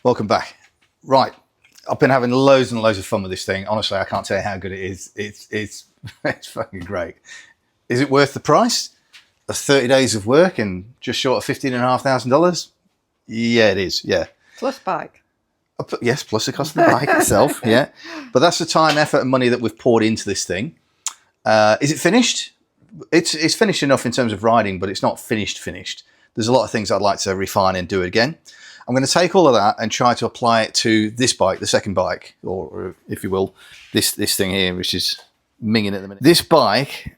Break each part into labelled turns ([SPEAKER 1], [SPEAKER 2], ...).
[SPEAKER 1] Welcome back. Right, I've been having loads and loads of fun with this thing. Honestly, I can't tell you how good it is. It's fucking great. Is it worth the price of 30 days of work and just short of $15,500? Yeah, it is. Yeah.
[SPEAKER 2] Plus bike.
[SPEAKER 1] Yes, plus the cost of the bike itself. Yeah, but that's the time, effort, and money that we've poured into this thing. Is it finished? It's finished enough in terms of riding, but it's not finished. There's a lot of things I'd like to refine and do again. I'm going to take all of that and try to apply it to this bike, the second bike, or if you will, this thing here, which is minging at the minute. This bike,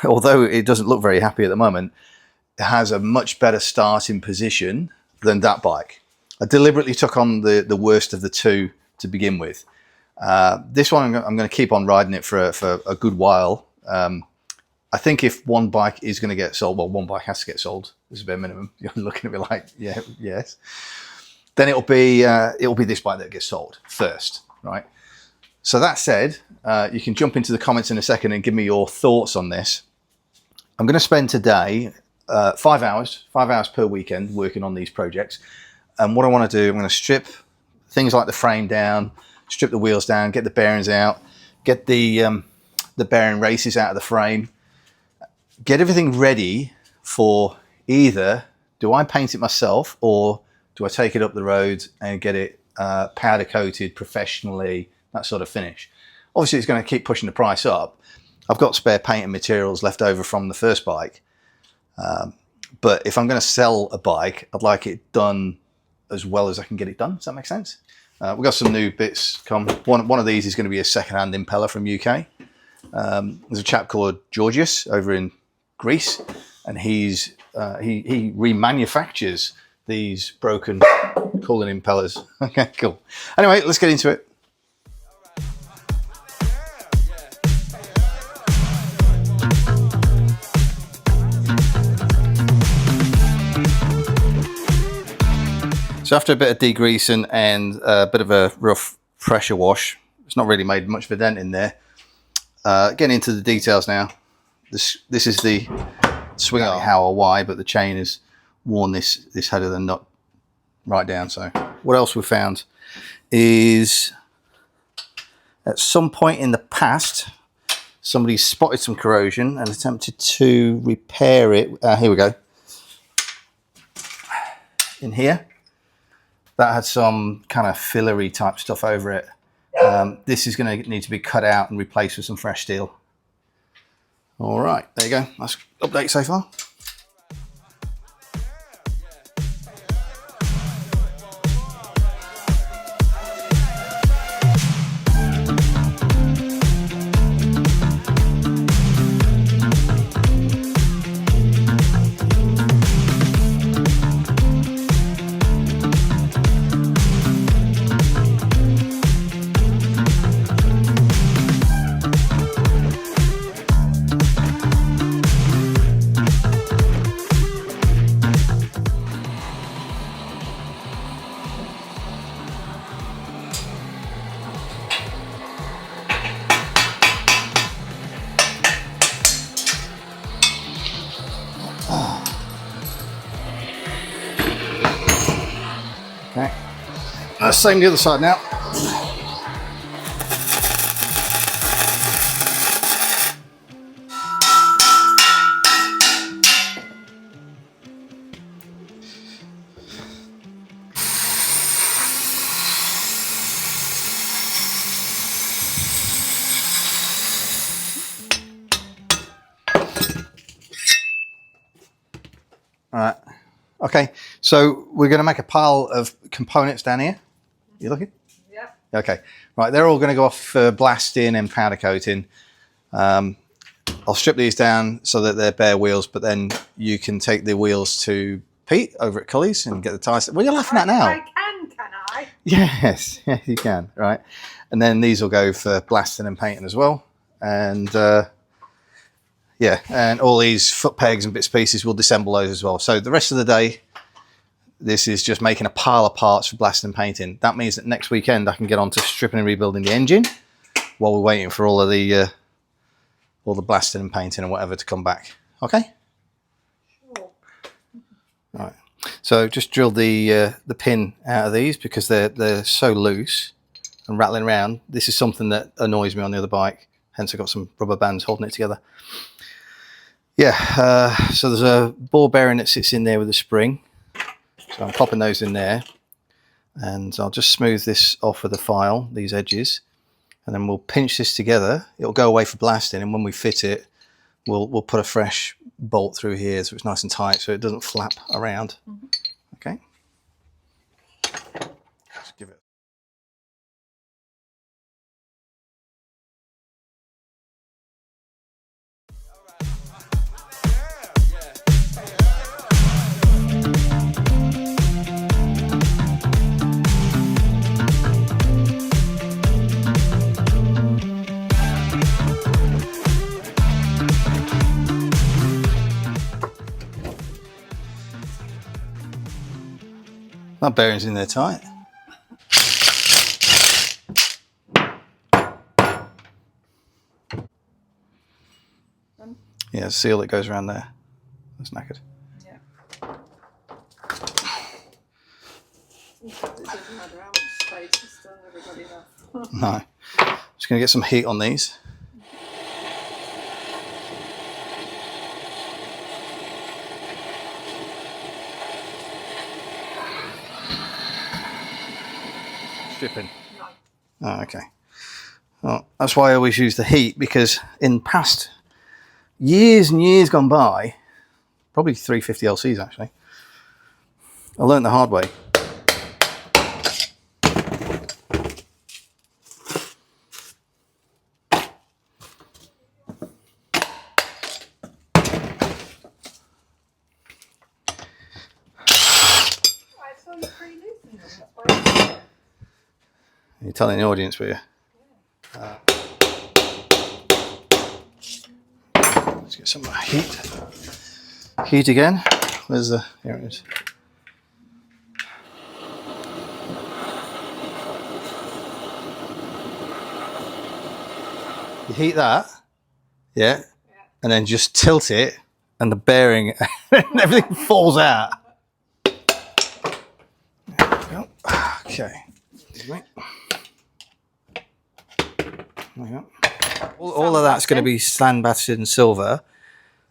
[SPEAKER 1] although it doesn't look very happy at the moment, has a much better starting position than that bike. I deliberately took on the worst of the two to begin with. This one, I'm going to keep on riding it for a good while. I think if one bike is going to get sold, well, one bike has to get sold. This is a bare minimum. You're looking at me like, yeah, yes. Then it'll be this bike that gets sold first, right? So that said, you can jump into the comments in a second and give me your thoughts on this. I'm going to spend today 5 hours per weekend working on these projects. And what I want to do, I'm going to strip things like the frame down, strip the wheels down, get the bearings out, get the bearing races out of the frame, get everything ready for either do I paint it myself or do I take it up the road and get it powder coated professionally, that sort of finish. Obviously, it's going to keep pushing the price up. I've got spare paint and materials left over from the first bike. But if I'm going to sell a bike, I'd like it done as well as I can get it done. Does that make sense? We've got some new bits come. One of these is going to be a second-hand impeller from UK. There's a chap called Georgius over in Greece, and he remanufactures these broken cooling impellers. Okay, cool. Anyway, let's get into it. So after a bit of degreasing and a bit of a rough pressure wash, it's not really made much of a dent in there. Getting into the details now. This is the swing arm, how or why, but the chain has worn this head of the nut right down. So what else we found is at some point in the past, somebody spotted some corrosion and attempted to repair it. Here we go. In here, that had some kind of fillery type stuff over it. This is going to need to be cut out and replaced with some fresh steel. All right, there you go. That's update so far. Okay, same the other side now. All right. Okay, so we're going to make a pile of components down here. You looking?
[SPEAKER 2] Yeah.
[SPEAKER 1] Okay, right, they're all going to go off for blasting and powder coating. I'll strip these down so that they're bare wheels, but then you can take the wheels to Pete over at Cully's and get the tyres. What are you laughing at now?
[SPEAKER 2] I can I?
[SPEAKER 1] Yes, yes, you can, right. And then these will go for blasting and painting as well. And yeah, and all these foot pegs and bits and pieces, we'll disassemble those as well. So the rest of the day, this is just making a pile of parts for blasting and painting. That means that next weekend I can get on to stripping and rebuilding the engine while we're waiting for all the blasting and painting and whatever to come back. Okay?
[SPEAKER 2] Sure.
[SPEAKER 1] All right. So just drilled the pin out of these because they're so loose and rattling around. This is something that annoys me on the other bike. Hence I got some rubber bands holding it together. Yeah, so there's a ball bearing that sits in there with a spring. So I'm popping those in there, and I'll just smooth this off with a file, these edges, and then we'll pinch this together. It'll go away for blasting, and when we fit it, we'll put a fresh bolt through here so it's nice and tight so it doesn't flap around. Okay. Let's give it. That bearing's in there tight. Yeah, seal that goes around there. That's knackered.
[SPEAKER 2] Yeah. It doesn't matter how much space is still never got enough.
[SPEAKER 1] No. Just going to get some heat on these. Stripping.
[SPEAKER 2] No.
[SPEAKER 1] Oh, okay. Well, that's why I always use the heat, because in past years and years gone by, probably 350 LCs actually, I learned the hard way. You're telling the audience, were you? Yeah. Let's get some heat. Heat again. Where's the? Here it is. You heat that, yeah, and then just tilt it, and the bearing, and everything falls out. Okay. All of that's going to be sandblasted in silver,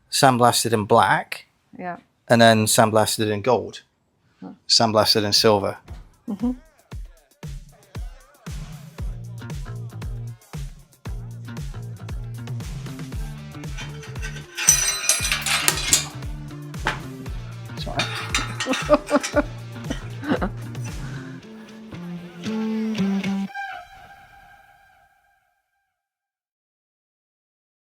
[SPEAKER 1] sandblasted in black,
[SPEAKER 2] Yeah.
[SPEAKER 1] and then sandblasted in gold, sandblasted in silver.
[SPEAKER 2] Mm-hmm.
[SPEAKER 1] It's all right.